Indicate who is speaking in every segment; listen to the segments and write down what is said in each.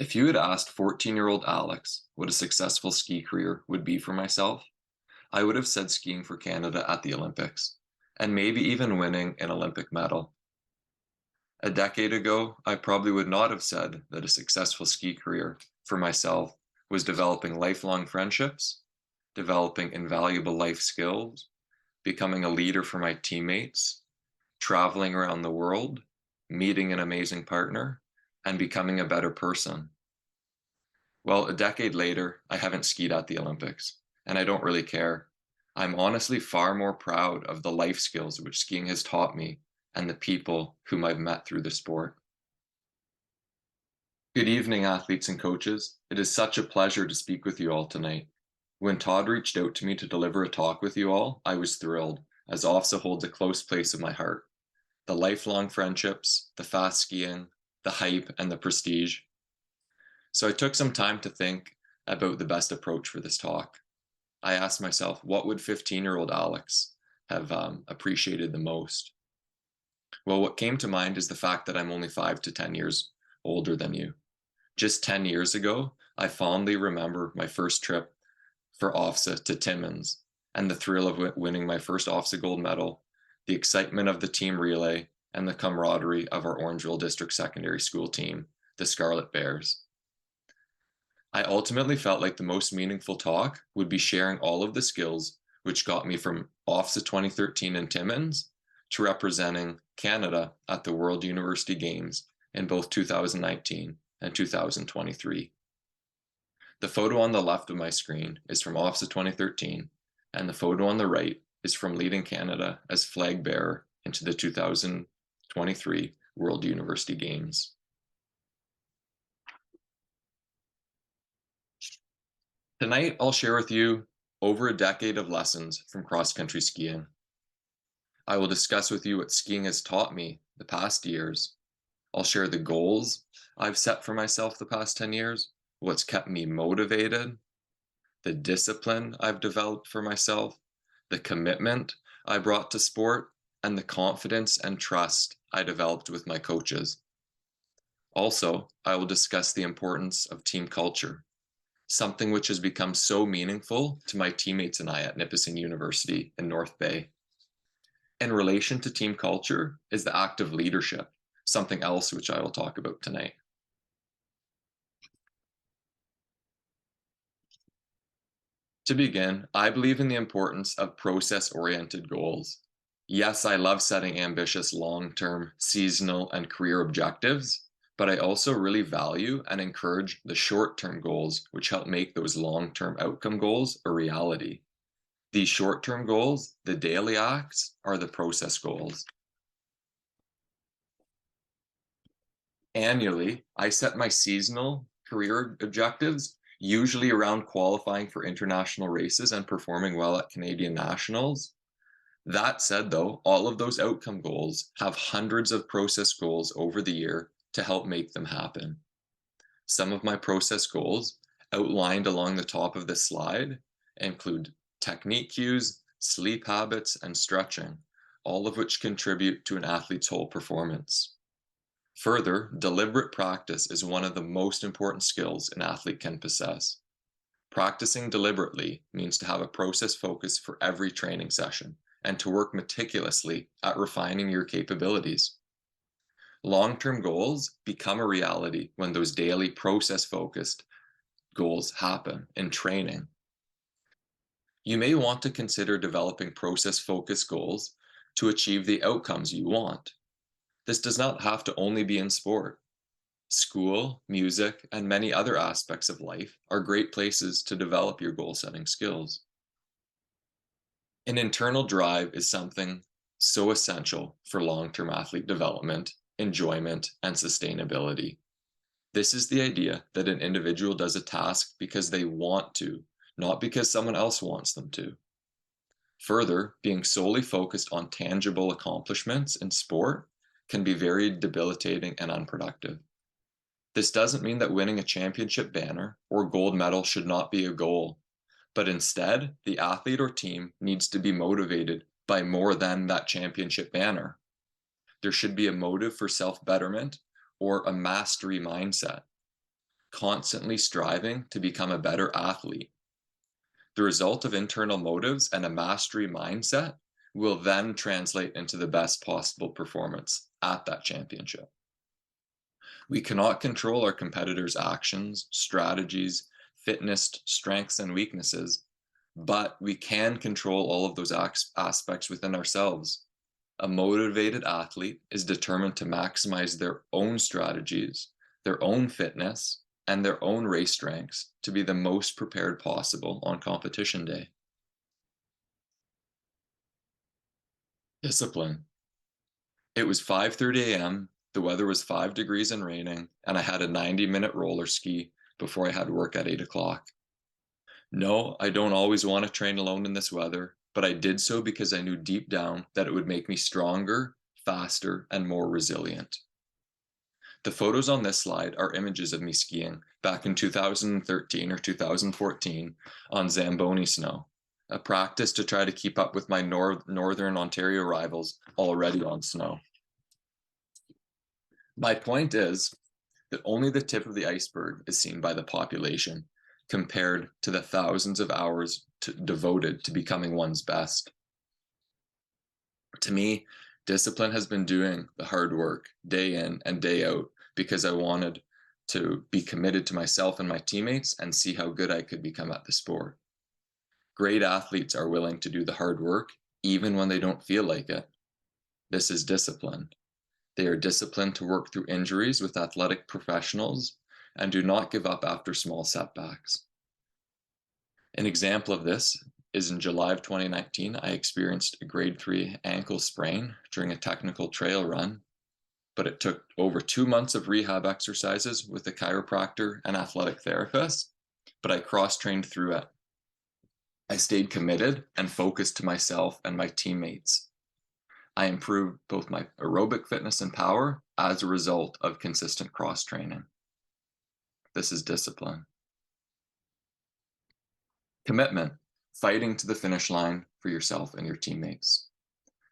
Speaker 1: If you had asked 14-year-old Alex what a successful ski career would be for myself, I would have said skiing for Canada at the Olympics, and maybe even winning an Olympic medal. A decade ago, I probably would not have said that a successful ski career for myself was developing lifelong friendships, developing invaluable life skills, becoming a leader for my teammates, traveling around the world, meeting an amazing partner, and becoming a better person. Well, a decade later, I haven't skied at the Olympics, and I don't really care. I'm honestly far more proud of the life skills which skiing has taught me and the people whom I've met through the sport. Good evening, athletes and coaches. It is such a pleasure to speak with you all tonight. When Todd reached out to me to deliver a talk with you all, I was thrilled, as OFSAA holds a close place in my heart. The lifelong friendships, the fast skiing, the hype, and the prestige. So I took some time to think about the best approach for this talk. I asked myself, what would 15-year-old Alex have appreciated the most? Well, what came to mind is the fact that I'm only 5 to 10 years older than you. Just 10 years ago, I fondly remember my first trip for OFSAA to Timmins and the thrill of winning my first OFSAA gold medal, the excitement of the team relay, and the camaraderie of our Orangeville District Secondary School team, the Scarlet Bears. I ultimately felt like the most meaningful talk would be sharing all of the skills which got me from OFSAA 2013 in Timmins to representing Canada at the World University Games in both 2019 and 2023. The photo on the left of my screen is from OFSAA 2013, and the photo on the right is from leading Canada as flag bearer into the 2023 World University Games. Tonight, I'll share with you over a decade of lessons from cross-country skiing. I will discuss with you what skiing has taught me the past years. I'll share the goals I've set for myself the past 10 years, what's kept me motivated, the discipline I've developed for myself, the commitment I brought to sport, and the confidence and trust I developed with my coaches. Also, I will discuss the importance of team culture, something which has become so meaningful to my teammates and I at Nipissing University in North Bay. In relation to team culture is the act of leadership, something else which I will talk about tonight. To begin, I believe in the importance of process-oriented goals. Yes, I love setting ambitious long-term, seasonal, and career objectives, but I also really value and encourage the short-term goals which help make those long-term outcome goals a reality. These short-term goals, the daily acts, are the process goals. Annually, I set my seasonal career objectives, usually around qualifying for international races and performing well at Canadian nationals. That said, though, all of those outcome goals have hundreds of process goals over the year to help make them happen. Some of my process goals outlined along the top of this slide include technique cues, sleep habits, and stretching, all of which contribute to an athlete's whole performance. Further, deliberate practice is one of the most important skills an athlete can possess. Practicing deliberately means to have a process focus for every training session and to work meticulously at refining your capabilities. Long-term goals become a reality when those daily process-focused goals happen in training. You may want to consider developing process-focused goals to achieve the outcomes you want. This does not have to only be in sport. School, music, and many other aspects of life are great places to develop your goal-setting skills. An internal drive is something so essential for long-term athlete development, enjoyment, and sustainability. This is the idea that an individual does a task because they want to, not because someone else wants them to. Further, being solely focused on tangible accomplishments in sport can be very debilitating and unproductive. This doesn't mean that winning a championship banner or gold medal should not be a goal, but instead, the athlete or team needs to be motivated by more than that championship banner. There should be a motive for self-betterment or a mastery mindset. constantly striving to become a better athlete. The result of internal motives and a mastery mindset will then translate into the best possible performance at that championship. We cannot control our competitors' actions, strategies, fitness, strengths, and weaknesses, but we can control all of those aspects within ourselves. A motivated athlete is determined to maximize their own strategies, their own fitness, and their own race strengths to be the most prepared possible on competition day. Discipline. It was 5:30 a.m., the weather was 5 degrees and raining, and I had a 90-minute roller ski before I had work at 8 o'clock. No, I don't always want to train alone in this weather, but I did so because I knew deep down that it would make me stronger, faster, and more resilient. The photos on this slide are images of me skiing back in 2013 or 2014 on Zamboni snow, a practice to try to keep up with my Northern Ontario rivals already on snow. My point is that only the tip of the iceberg is seen by the population compared to the thousands of hours devoted to becoming one's best. To me, discipline has been doing the hard work day in and day out because I wanted to be committed to myself and my teammates and see how good I could become at the sport. Great athletes are willing to do the hard work even when they don't feel like it. This is discipline. They are disciplined to work through injuries with athletic professionals and do not give up after small setbacks. An example of this is in July of 2019, I experienced a grade 3 ankle sprain during a technical trail run, but it took over 2 months of rehab exercises with a chiropractor and athletic therapist, but I cross-trained through it. I stayed committed and focused to myself and my teammates. I improved both my aerobic fitness and power as a result of consistent cross-training. This is discipline. Commitment, fighting to the finish line for yourself and your teammates.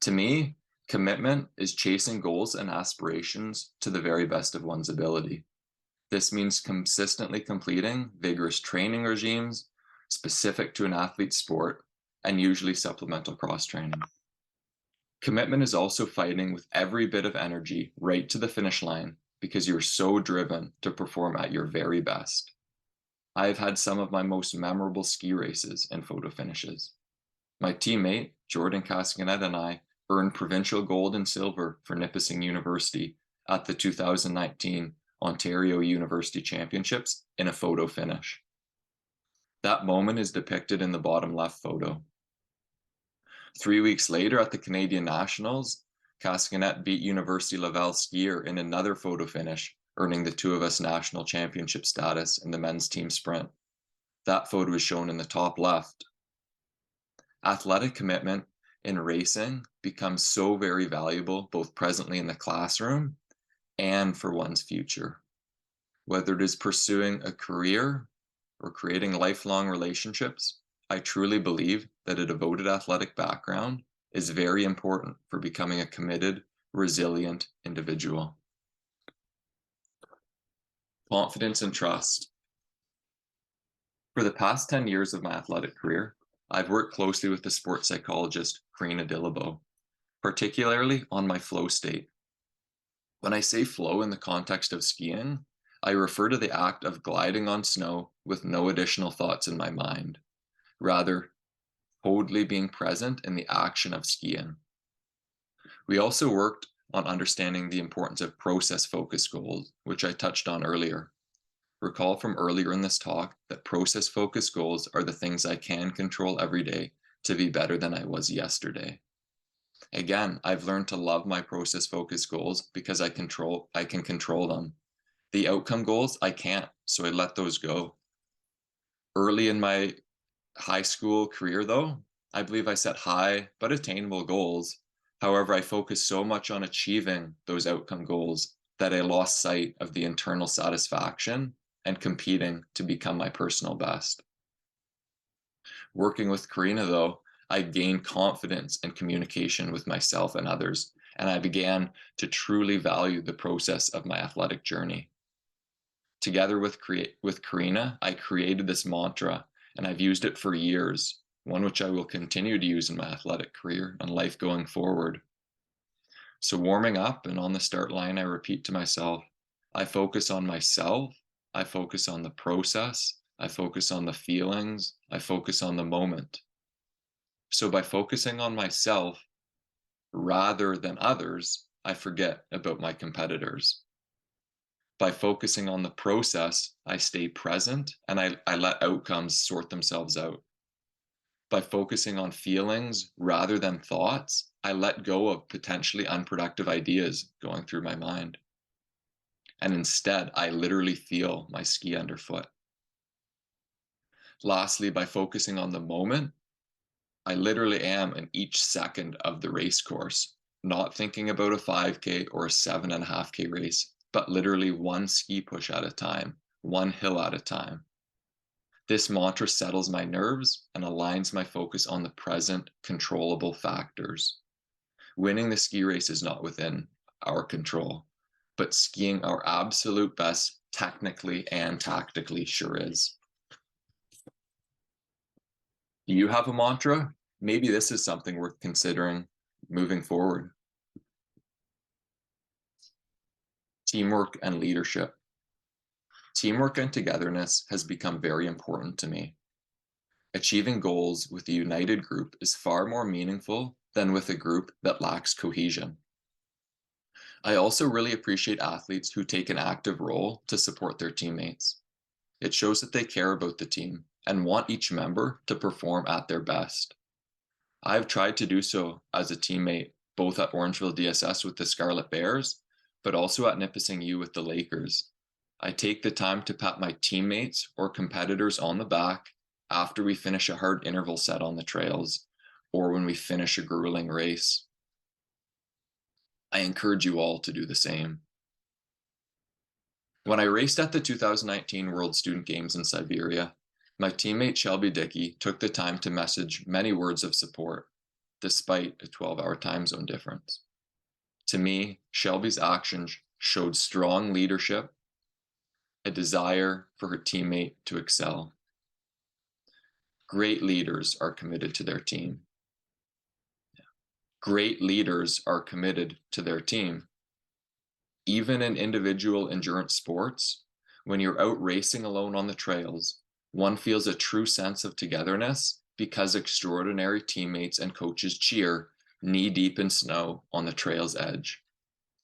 Speaker 1: To me, commitment is chasing goals and aspirations to the very best of one's ability. This means consistently completing vigorous training regimes specific to an athlete's sport and usually supplemental cross-training. Commitment is also fighting with every bit of energy right to the finish line because you're so driven to perform at your very best. I have had some of my most memorable ski races and photo finishes. My teammate, Jordan Cascanet, and I earned provincial gold and silver for Nipissing University at the 2019 Ontario University Championships in a photo finish. That moment is depicted in the bottom left photo. 3 weeks later at the Canadian Nationals, Cascanet beat University Laval skier in another photo finish, earning the two of us national championship status in the men's team sprint. That photo is shown in the top left. Athletic commitment in racing becomes so very valuable, both presently in the classroom and for one's future. Whether it is pursuing a career or creating lifelong relationships, I truly believe that a devoted athletic background is very important for becoming a committed, resilient individual. Confidence and trust. For the past 10 years of my athletic career, I've worked closely with the sports psychologist Karina Dillabo, particularly on my flow state. When I say flow in the context of skiing, I refer to the act of gliding on snow with no additional thoughts in my mind, rather totally being present in the action of skiing. We also worked on understanding the importance of process-focused goals, which I touched on earlier. Recall from earlier in this talk that process-focused goals are the things I can control every day to be better than I was yesterday. Again, I've learned to love my process-focused goals because I can control them. The outcome goals, I can't, so I let those go. Early in my high school career, though, I believe I set high but attainable goals. However, I focused so much on achieving those outcome goals that I lost sight of the internal satisfaction and competing to become my personal best. Working with Karina, though, I gained confidence and communication with myself and others, and I began to truly value the process of my athletic journey. Together with Karina, I created this mantra, and I've used it for years, one which I will continue to use in my athletic career and life going forward. So warming up and on the start line, I repeat to myself, I focus on myself, I focus on the process, I focus on the feelings, I focus on the moment. So by focusing on myself rather than others, I forget about my competitors. By focusing on the process, I stay present and I let outcomes sort themselves out. By focusing on feelings rather than thoughts, I let go of potentially unproductive ideas going through my mind. And instead, I literally feel my ski underfoot. Lastly, by focusing on the moment, I literally am in each second of the race course, not thinking about a 5K or a 7.5K race, but literally one ski push at a time, one hill at a time. This mantra settles my nerves and aligns my focus on the present controllable factors. Winning the ski race is not within our control, but skiing our absolute best technically and tactically sure is. Do you have a mantra? Maybe this is something worth considering moving forward. Teamwork and leadership. Teamwork and togetherness has become very important to me. Achieving goals with a united group is far more meaningful than with a group that lacks cohesion. I also really appreciate athletes who take an active role to support their teammates. It shows that they care about the team and want each member to perform at their best. I've tried to do so as a teammate, both at Orangeville DSS with the Scarlet Bears, but also at Nipissing U with the Lakers. I take the time to pat my teammates or competitors on the back after we finish a hard interval set on the trails, or when we finish a grueling race. I encourage you all to do the same. When I raced at the 2019 World Student Games in Siberia, my teammate Shelby Dickey took the time to message many words of support, despite a 12-hour time zone difference. To me, Shelby's actions showed strong leadership, a desire for her teammate to excel. Great leaders are committed to their team. Great leaders are committed to their team. Even in individual endurance sports, when you're out racing alone on the trails, one feels a true sense of togetherness because extraordinary teammates and coaches cheer knee-deep in snow on the trail's edge.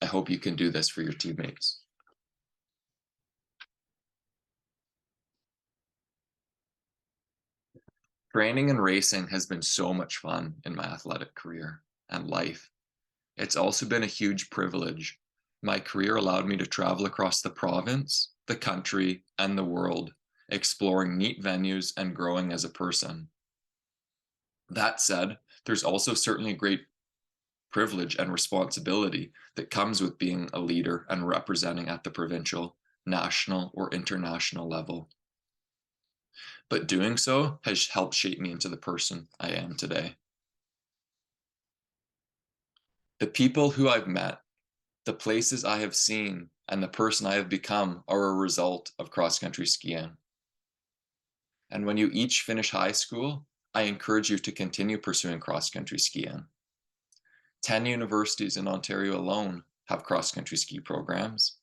Speaker 1: I hope you can do this for your teammates. Training and racing has been so much fun in my athletic career and life. It's also been a huge privilege. My career allowed me to travel across the province, the country, and the world, exploring neat venues and growing as a person. That said, there's also certainly great privilege and responsibility that comes with being a leader and representing at the provincial, national, or international level. But doing so has helped shape me into the person I am today. The people who I've met, the places I have seen, and the person I have become are a result of cross-country skiing. And when you each finish high school, I encourage you to continue pursuing cross-country skiing. 10 universities in Ontario alone have cross-country ski programs.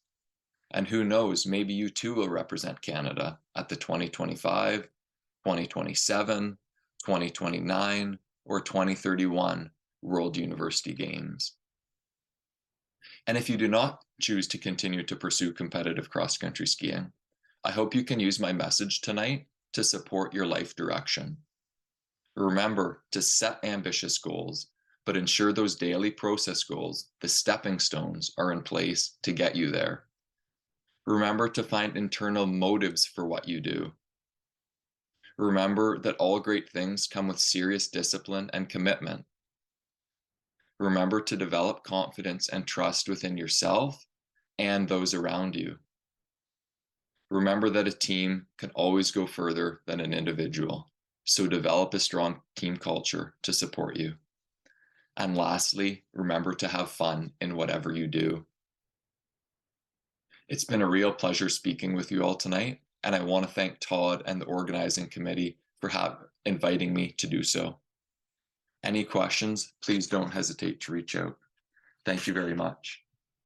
Speaker 1: And who knows, maybe you too will represent Canada at the 2025, 2027, 2029, or 2031 World University Games. And if you do not choose to continue to pursue competitive cross-country skiing, I hope you can use my message tonight to support your life direction. Remember to set ambitious goals, but ensure those daily process goals, the stepping stones, are in place to get you there. Remember to find internal motives for what you do. Remember that all great things come with serious discipline and commitment. Remember to develop confidence and trust within yourself and those around you. Remember that a team can always go further than an individual, so develop a strong team culture to support you. And lastly, remember to have fun in whatever you do. It's been a real pleasure speaking with you all tonight, and I want to thank Todd and the organizing committee for inviting me to do so. Any questions, please don't hesitate to reach out. Thank you very much.